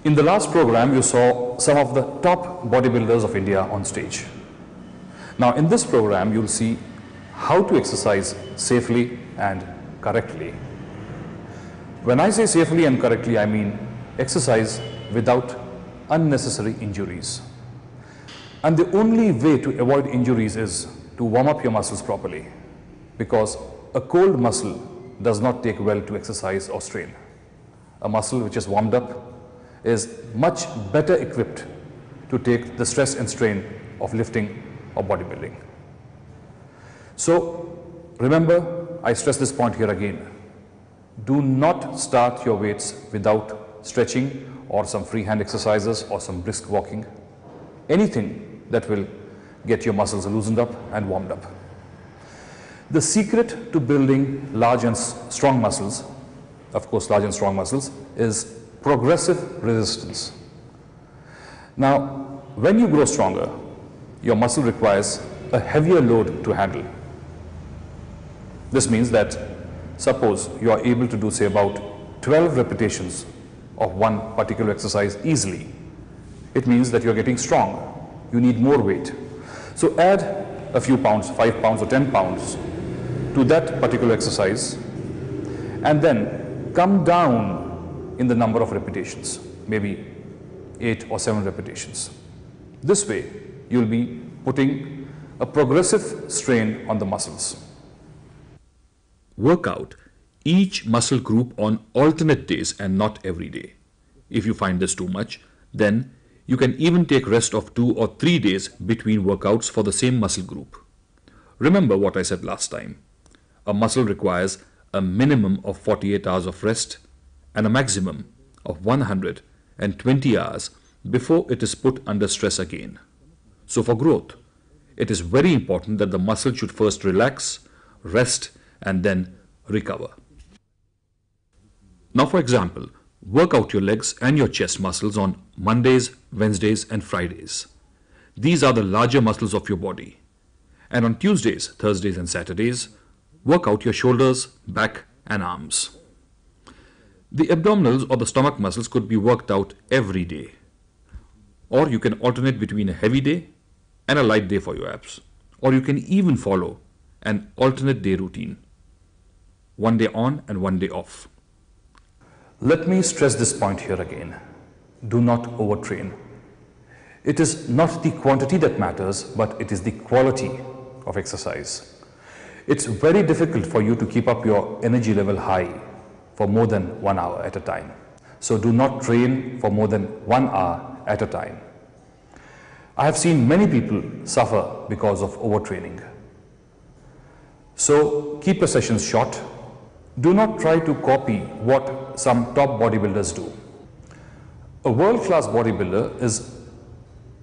In the last program, you saw some of the top bodybuilders of India on stage. Now, in this program, you'll see how to exercise safely and correctly. When I say safely and correctly, I mean exercise without unnecessary injuries. And the only way to avoid injuries is to warm up your muscles properly, because a cold muscle does not take well to exercise or strain. A muscle which is warmed up is much better equipped to take the stress and strain of lifting or bodybuilding. So remember, I stress this point here again. Do not start your weights without stretching or some free hand exercises or some brisk walking. Anything that will get your muscles loosened up and warmed up. The secret to building large and strong muscles, of course large and strong muscles, is progressive resistance. Now, when you grow stronger, your muscle requires a heavier load to handle. This means that suppose you are able to do, say, about 12 repetitions of one particular exercise easily. It means that you are getting strong. You need more weight. So add a few pounds, 5 pounds or 10 pounds to that particular exercise, and then come down in the number of repetitions, maybe 8 or 7 repetitions. This way, you'll be putting a progressive strain on the muscles. Work out each muscle group on alternate days and not every day. If you find this too much, then you can even take rest of 2 or 3 days between workouts for the same muscle group. Remember what I said last time. A muscle requires a minimum of 48 hours of rest and a maximum of 120 hours before it is put under stress again. So for growth, it is very important that the muscle should first relax, rest, and then recover. Now, for example, work out your legs and your chest muscles on Mondays, Wednesdays, and Fridays. These are the larger muscles of your body. And on Tuesdays, Thursdays, and Saturdays, work out your shoulders, back, and arms. The abdominals or the stomach muscles could be worked out every day. Or you can alternate between a heavy day and a light day for your abs. Or you can even follow an alternate day routine. One day on and one day off. Let me stress this point here again. Do not overtrain. It is not the quantity that matters, but it is the quality of exercise. It's very difficult for you to keep up your energy level high for more than 1 hour at a time. So do not train for more than 1 hour at a time. I have seen many people suffer because of overtraining. So keep your sessions short. Do not try to copy what some top bodybuilders do. A world-class bodybuilder is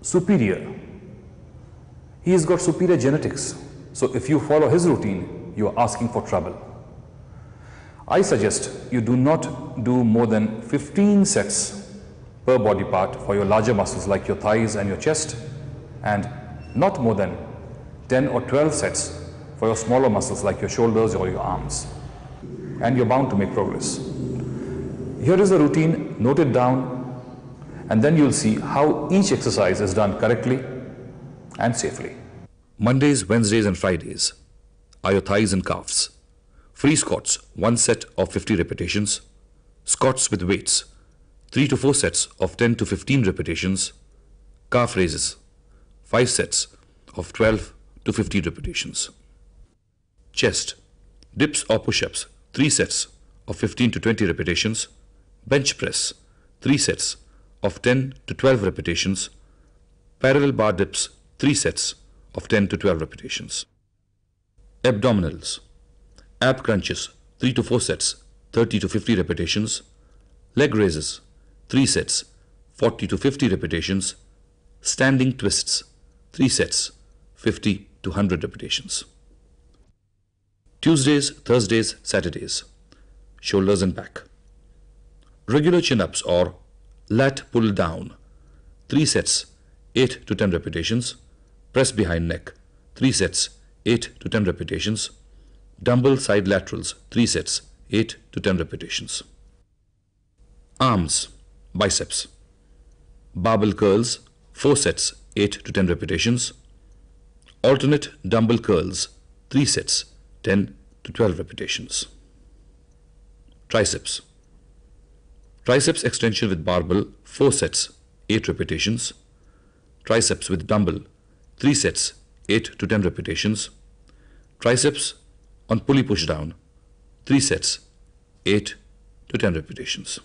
superior. He has got superior genetics. So if you follow his routine, you are asking for trouble. I suggest you do not do more than 15 sets per body part for your larger muscles like your thighs and your chest, and not more than 10 or 12 sets for your smaller muscles like your shoulders or your arms. And you're bound to make progress. Here is the routine, note it down, and then you'll see how each exercise is done correctly and safely. Mondays, Wednesdays, and Fridays are your thighs and calves. Free squats, 1 set of 50 repetitions. Squats with weights, 3 to 4 sets of 10 to 15 repetitions. Calf raises, 5 sets of 12 to 15 repetitions. Chest, dips or push-ups, 3 sets of 15 to 20 repetitions. Bench press, 3 sets of 10 to 12 repetitions. Parallel bar dips, 3 sets of 10 to 12 repetitions. Abdominals, ab crunches, 3 to 4 sets, 30 to 50 repetitions. Leg raises, 3 sets, 40 to 50 repetitions. Standing twists, 3 sets, 50 to 100 repetitions. Tuesdays, Thursdays, Saturdays, shoulders and back. Regular chin-ups or lat pull down, 3 sets, 8 to 10 repetitions. Press behind neck, 3 sets, 8 to 10 repetitions. Dumbbell side laterals, 3 sets, 8 to 10 repetitions. Arms, biceps, Barbell curls, 4 sets, 8 to 10 repetitions. Alternate dumbbell curls, 3 sets, 10 to 12 repetitions. Triceps. Triceps extension with barbell, 4 sets, 8 repetitions. Triceps with dumbbell, 3 sets, 8 to 10 repetitions. Triceps on pulley push down, 3 sets, 8 to 10 repetitions.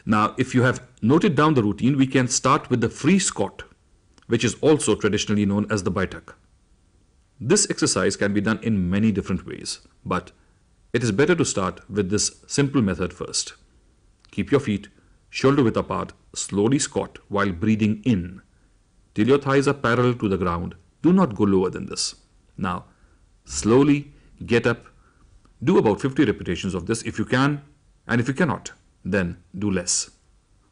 Now, if you have noted down the routine, we can start with the free squat, which is also traditionally known as the bituck. This exercise can be done in many different ways, but it is better to start with this simple method first. Keep your feet shoulder width apart, slowly squat while breathing in till your thighs are parallel to the ground. Do not go lower than this. Now, slowly get up. Do about 50 repetitions of this if you can, and if you cannot, then do less.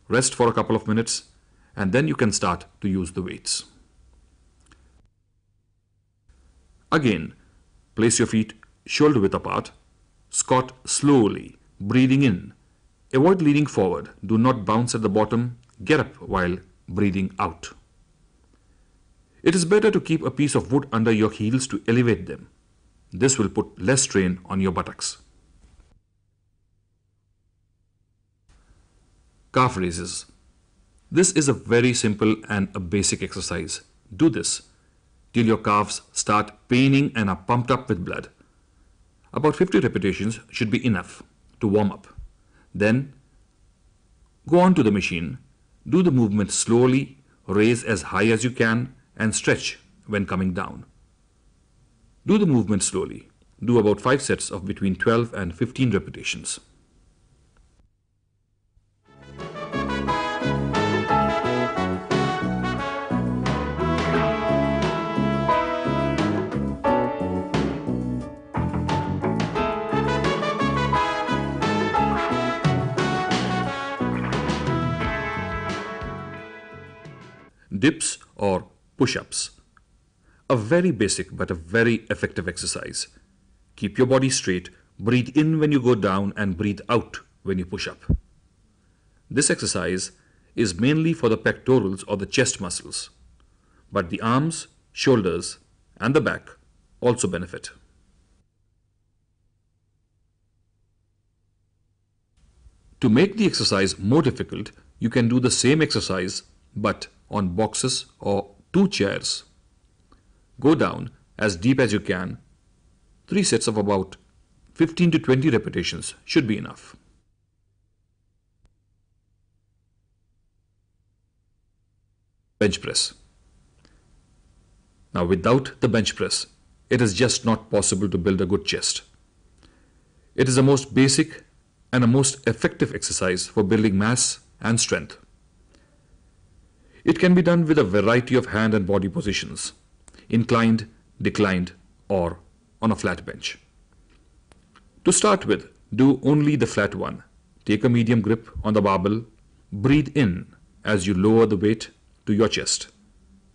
Rest for a couple of minutes, and then you can start to use the weights. Again, place your feet shoulder width apart, squat slowly, breathing in. Avoid leaning forward. Do not bounce at the bottom. Get up while breathing out. It is better to keep a piece of wood under your heels to elevate them. This will put less strain on your buttocks. Calf raises. This is a very simple and a basic exercise. Do this till your calves start paining and are pumped up with blood. About 50 repetitions should be enough to warm up. Then go on to the machine. Do the movement slowly, raise as high as you can and stretch when coming down. Do the movement slowly. Do about 5 sets of between 12 and 15 repetitions. Dips or push-ups. A very basic but a very effective exercise. Keep your body straight, breathe in when you go down and breathe out when you push up. This exercise is mainly for the pectorals or the chest muscles, but the arms, shoulders and the back also benefit. To make the exercise more difficult, you can do the same exercise but on boxes or 2 chairs. Go down as deep as you can. 3 sets of about 15 to 20 repetitions should be enough. Bench press. Now, without the bench press, it is just not possible to build a good chest. It is the most basic and a most effective exercise for building mass and strength. It can be done with a variety of hand and body positions, inclined, declined, or on a flat bench. To start with, do only the flat one. Take a medium grip on the barbell, breathe in as you lower the weight to your chest,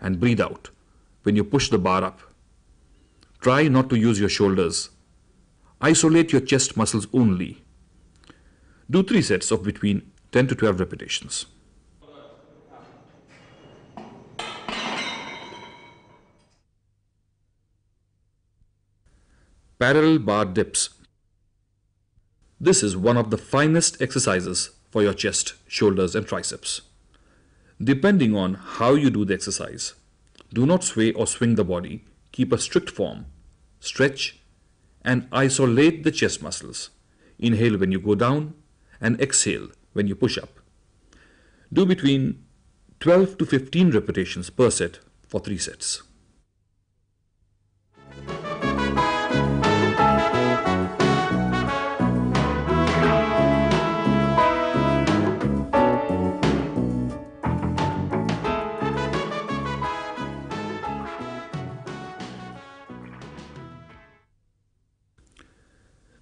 and breathe out when you push the bar up. Try not to use your shoulders. Isolate your chest muscles only. Do 3 sets of between 10 to 12 repetitions. Parallel bar dips. This is one of the finest exercises for your chest, shoulders and triceps. Depending on how you do the exercise, do not sway or swing the body. Keep a strict form, stretch and isolate the chest muscles. Inhale when you go down and exhale when you push up. Do between 12 to 15 repetitions per set for 3 sets.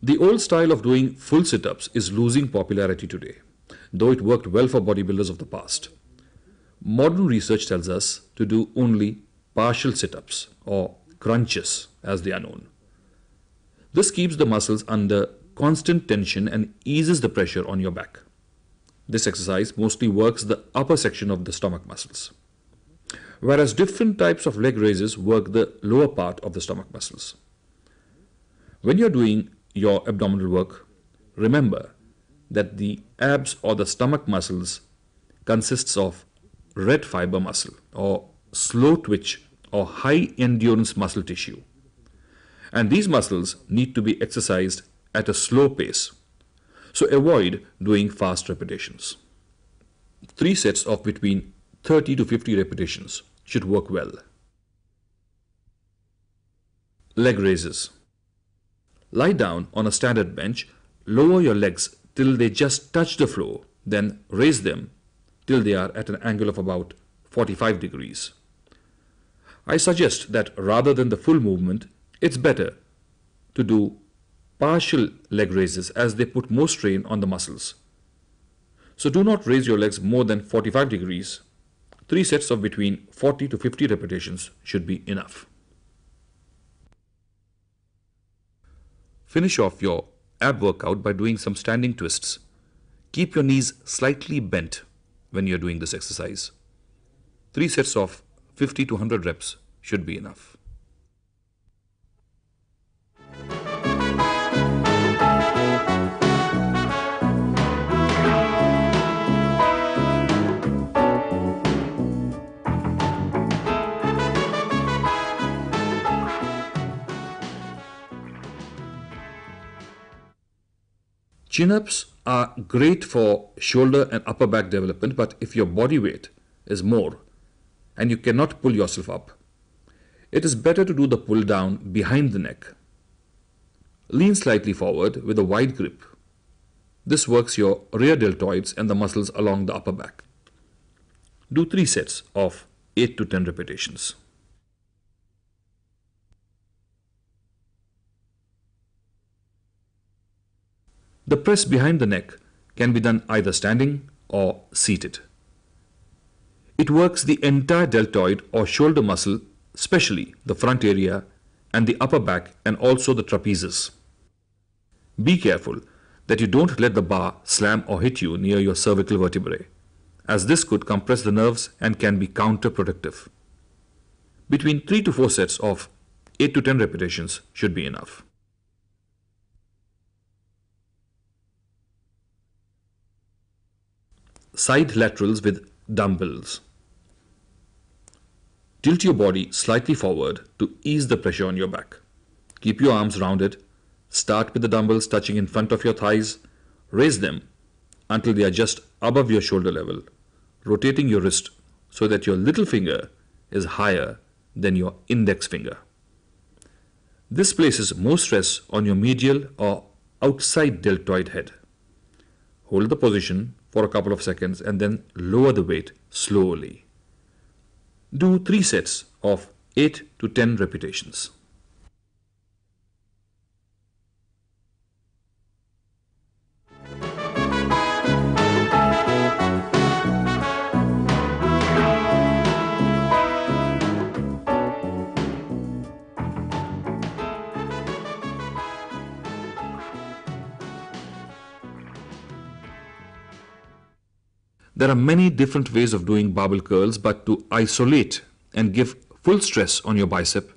The old style of doing full sit-ups is losing popularity today, though it worked well for bodybuilders of the past. Modern research tells us to do only partial sit-ups or crunches as they are known. This keeps the muscles under constant tension and eases the pressure on your back. This exercise mostly works the upper section of the stomach muscles, whereas different types of leg raises work the lower part of the stomach muscles. When you're doing your abdominal work, remember that the abs or the stomach muscles consists of red fiber muscle or slow twitch or high endurance muscle tissue. And these muscles need to be exercised at a slow pace. So avoid doing fast repetitions. 3 sets of between 30 to 50 repetitions should work well. Leg raises. Lie down on a standard bench, lower your legs till they just touch the floor, then raise them till they are at an angle of about 45 degrees. I suggest that rather than the full movement, it's better to do partial leg raises as they put more strain on the muscles. So do not raise your legs more than 45 degrees. 3 sets of between 40 to 50 repetitions should be enough. Finish off your ab workout by doing some standing twists. Keep your knees slightly bent when you're doing this exercise. 3 sets of 50 to 100 reps should be enough. Chin-ups are great for shoulder and upper back development, but if your body weight is more and you cannot pull yourself up, it is better to do the pull down behind the neck. Lean slightly forward with a wide grip. This works your rear deltoids and the muscles along the upper back. Do 3 sets of 8 to 10 repetitions. The press behind the neck can be done either standing or seated. It works the entire deltoid or shoulder muscle, especially the front area and the upper back and also the trapezes. Be careful that you don't let the bar slam or hit you near your cervical vertebrae, as this could compress the nerves and can be counterproductive. Between 3 to 4 sets of 8 to 10 repetitions should be enough. Side laterals with dumbbells. Tilt your body slightly forward to ease the pressure on your back. Keep your arms rounded. Start with the dumbbells touching in front of your thighs. Raise them until they are just above your shoulder level, rotating your wrist so that your little finger is higher than your index finger. This places more stress on your medial or outside deltoid head. Hold the position for a couple of seconds and then lower the weight slowly. Do 3 sets of 8 to 10 repetitions. There are many different ways of doing barbell curls, but to isolate and give full stress on your bicep,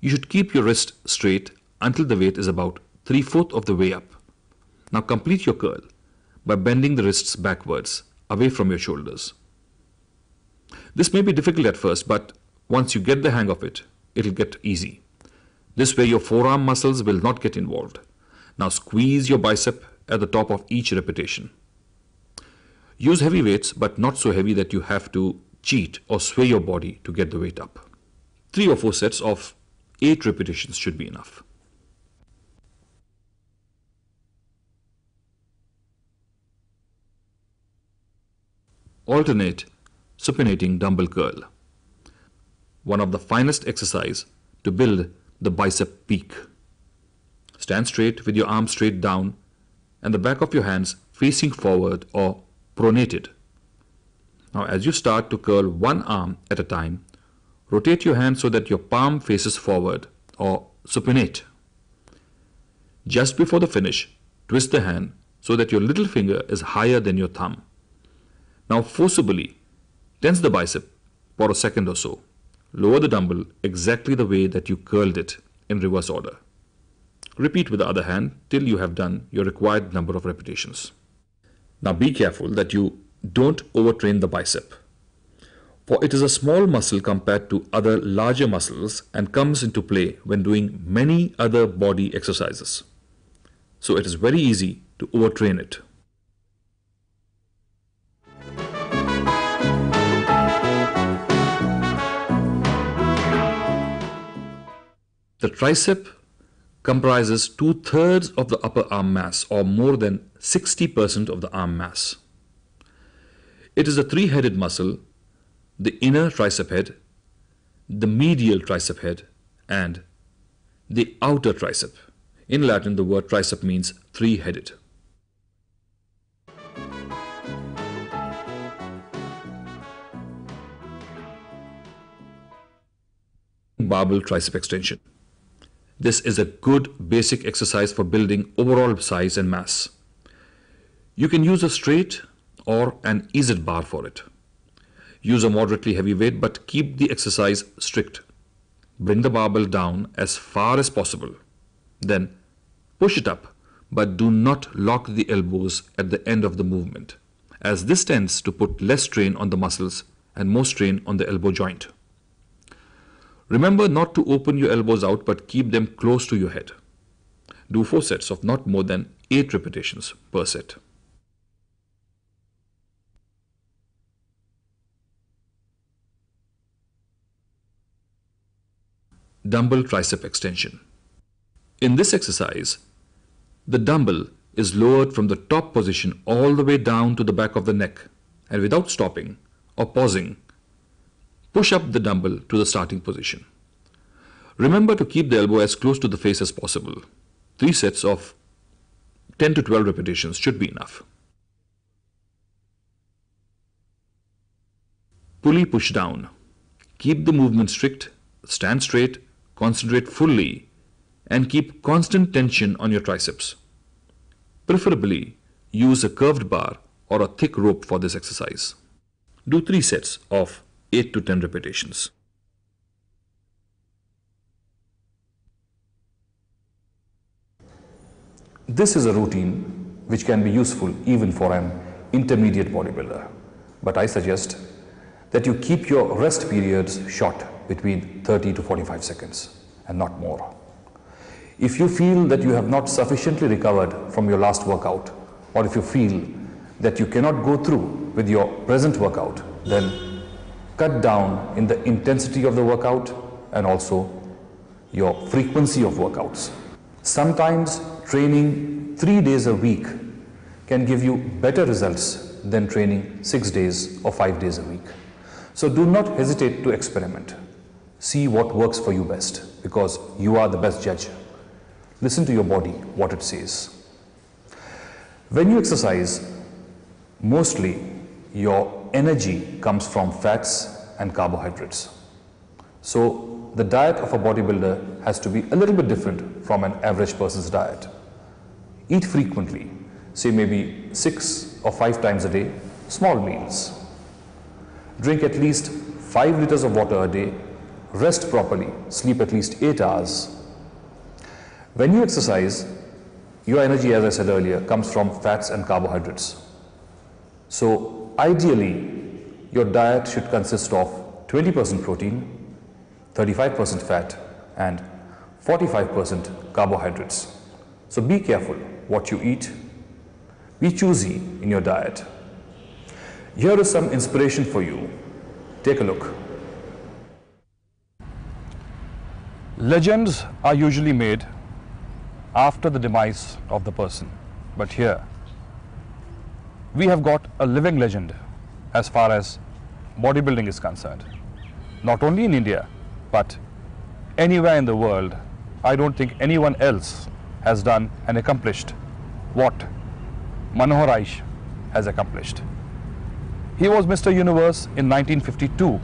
you should keep your wrist straight until the weight is about 3/4 of the way up. Now complete your curl by bending the wrists backwards, away from your shoulders. This may be difficult at first, but once you get the hang of it, it'll get easy. This way your forearm muscles will not get involved. Now squeeze your bicep at the top of each repetition. Use heavy weights, but not so heavy that you have to cheat or sway your body to get the weight up. 3 or 4 sets of 8 repetitions should be enough. Alternate supinating dumbbell curl. One of the finest exercise to build the bicep peak. stand straight with your arms straight down and the back of your hands facing forward or pronated. Now as you start to curl one arm at a time, rotate your hand so that your palm faces forward or supinate. Just before the finish, twist the hand so that your little finger is higher than your thumb. Now forcibly tense the bicep for a second or so. Lower the dumbbell exactly the way that you curled it in reverse order. Repeat with the other hand till you have done your required number of repetitions. Now be careful that you don't overtrain the bicep, for it is a small muscle compared to other larger muscles and comes into play when doing many other body exercises. So it is very easy to overtrain it. The tricep comprises 2/3 of the upper arm mass, or more than 60% of the arm mass. It is a three-headed muscle: the inner tricep head, the medial tricep head, and the outer tricep. In Latin, the word tricep means three-headed. Barbell tricep extension. This is a good basic exercise for building overall size and mass. You can use a straight or an eased bar for it. Use a moderately heavy weight, but keep the exercise strict. Bring the barbell down as far as possible. Then push it up, but do not lock the elbows at the end of the movement, as this tends to put less strain on the muscles and more strain on the elbow joint. Remember not to open your elbows out, but keep them close to your head. Do 4 sets of not more than 8 repetitions per set. Dumbbell tricep extension. In this exercise, the dumbbell is lowered from the top position all the way down to the back of the neck, and without stopping or pausing, push up the dumbbell to the starting position. Remember to keep the elbow as close to the face as possible. 3 sets of 10 to 12 repetitions should be enough. Pulley push down. Keep the movement strict, stand straight, concentrate fully, and keep constant tension on your triceps. Preferably, use a curved bar or a thick rope for this exercise. Do 3 sets of 8 to 10 repetitions. This is a routine which can be useful even for an intermediate bodybuilder, but I suggest that you keep your rest periods short, between 30 to 45 seconds and not more. If you feel that you have not sufficiently recovered from your last workout, or if you feel that you cannot go through with your present workout, then cut down in the intensity of the workout and also your frequency of workouts. Sometimes training 3 days a week can give you better results than training 6 days or 5 days a week. So do not hesitate to experiment. See what works for you best, because you are the best judge. Listen to your body, what it says. When you exercise, mostly your energy comes from fats and carbohydrates. So the diet of a bodybuilder has to be a little bit different from an average person's diet. Eat frequently, say maybe 6 or 5 times a day, small meals. Drink at least 5 liters of water a day. Rest properly, sleep at least 8 hours. When you exercise, your energy, as I said earlier, comes from fats and carbohydrates. So ideally, your diet should consist of 20% protein, 35% fat, and 45% carbohydrates. So be careful what you eat. Be choosy in your diet. Here is some inspiration for you. Take a look. Legends are usually made after the demise of the person, but here we have got a living legend as far as bodybuilding is concerned. Not only in India, but anywhere in the world. I don't think anyone else has done and accomplished what Manohar Aish has accomplished. He was Mr. Universe in 1952,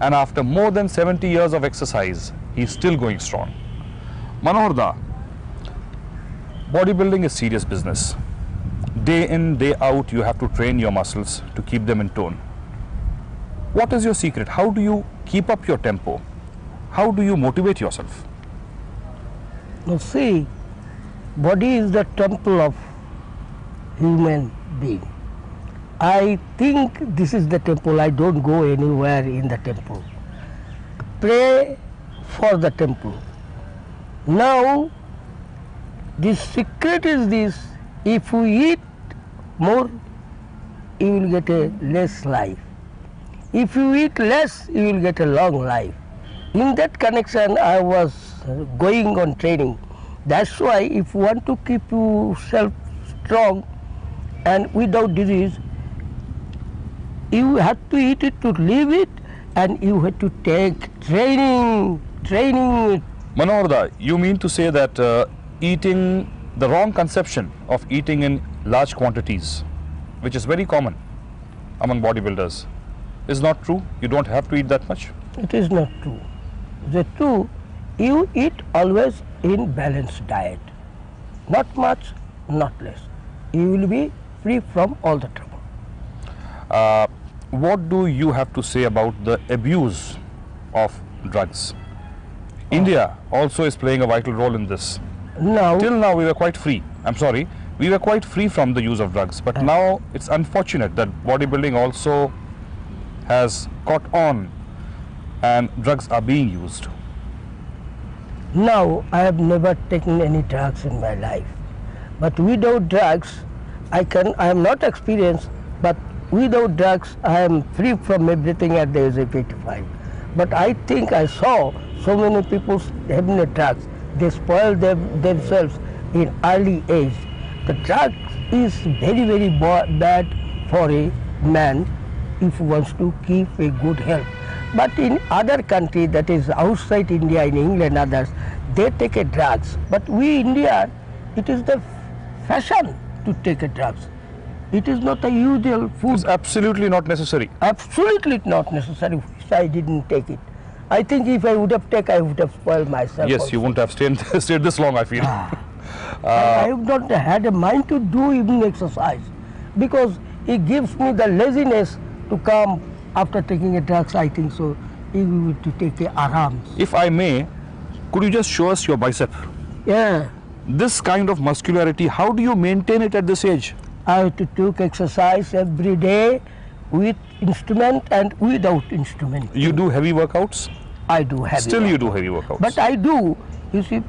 and after more than 70 years of exercise, he is still going strong. Manohar da, bodybuilding is serious business. Day in, day out, you have to train your muscles to keep them in tone. What is your secret? How do you keep up your tempo? How do you motivate yourself? Now see, body is the temple of human being. I think this is the temple. I don't go anywhere in the temple. Pray for the temple. Now, the secret is this: if we eat more, you will get a less life. If you eat less, you will get a long life. In that connection, I was going on training. That's why if you want to keep yourself strong and without disease, you have to eat it to live it, and you have to take training it. Manohar da, you mean to say that eating, the wrong conception of eating in large quantities, which is very common among bodybuilders, is not true? You don't have to eat that much? It is not true. The true, you eat always in balanced diet. Not much, not less. You will be free from all the trouble. What do you have to say about the abuse of drugs? India also is playing a vital role in this. Now, Till now we were quite free. I'm sorry, we were quite free from the use of drugs. But now it's unfortunate that bodybuilding also has caught on and drugs are being used. now I have never taken any drugs in my life. But without drugs, I am not experienced, but without drugs, I am free from everything at the age of 85. But I think I saw so many people having the drugs. They spoil themselves in early age. The drugs is very, very bad for a man if he wants to keep a good health. But in other country, that is outside India, in England, others, they take a drugs. But we India, it is the fashion to take a drugs. It is not a usual food. It's absolutely not necessary. Absolutely not necessary. Which I didn't take it. I think if I would have taken, I would have spoiled myself. Yes, also. you wouldn't have stayed this long, I feel. I have not had a mind to do even exercise, because it gives me the laziness to come after taking a drugs. I think so. You need to take a arams. If I may, could you just show us your bicep? Yeah, This kind of muscularity, how do you maintain it at this age? I have to take exercise every day with instrument and without instrument. You do heavy workouts? I do heavy. Still you work. do heavy workouts? But I do. You see,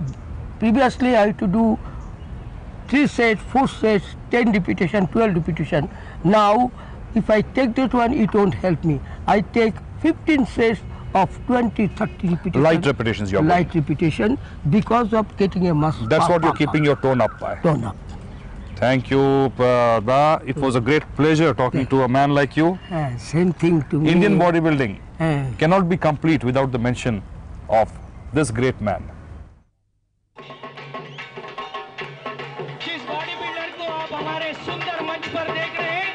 previously I had to do 3 sets, 4 sets, 10 repetition, 12 repetition. Now, if I take that one, it won't help me. I take 15 sets of 20, 30 repetition. Light repetitions you're Light repetition, because of getting a muscle. That's what you're keeping your tone up by. Tone up. Thank you, Da. It was a great pleasure talking to a man like you. Same thing to me. Indian bodybuilding Uh, cannot be complete without the mention of this great man. जिस body builder को आप हमारे सुंदर मंच पर देख रहे हैं,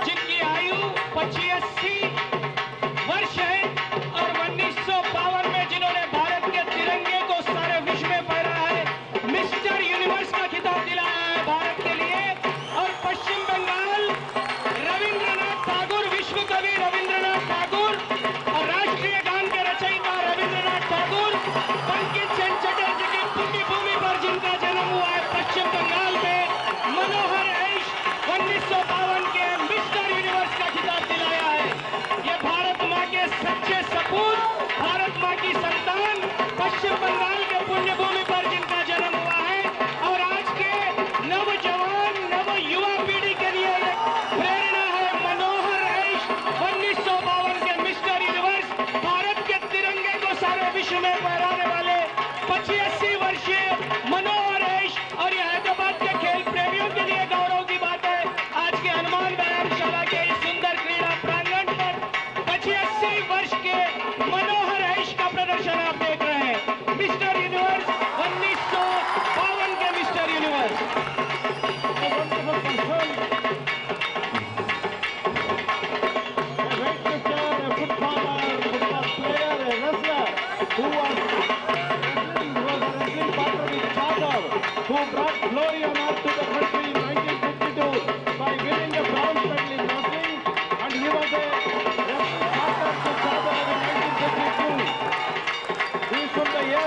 जिनकी आयु 85-80 वर्ष है और 1952 में जिन्होंने भारत के तिरंगे को सारे विश्व में फहराया है, मिस्टर यूनिवर्स का खिताब दिलाया है भारत के लिए, और पश्चिम बंगाल रविंद्रनाथ ठाकुर, विश्व कवि रविंद्रनाथ ठाकुर और राष्ट्रीय गान के रचयिता रविंद्रनाथ ठाकुर, बंकिम चंद्र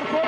powerful.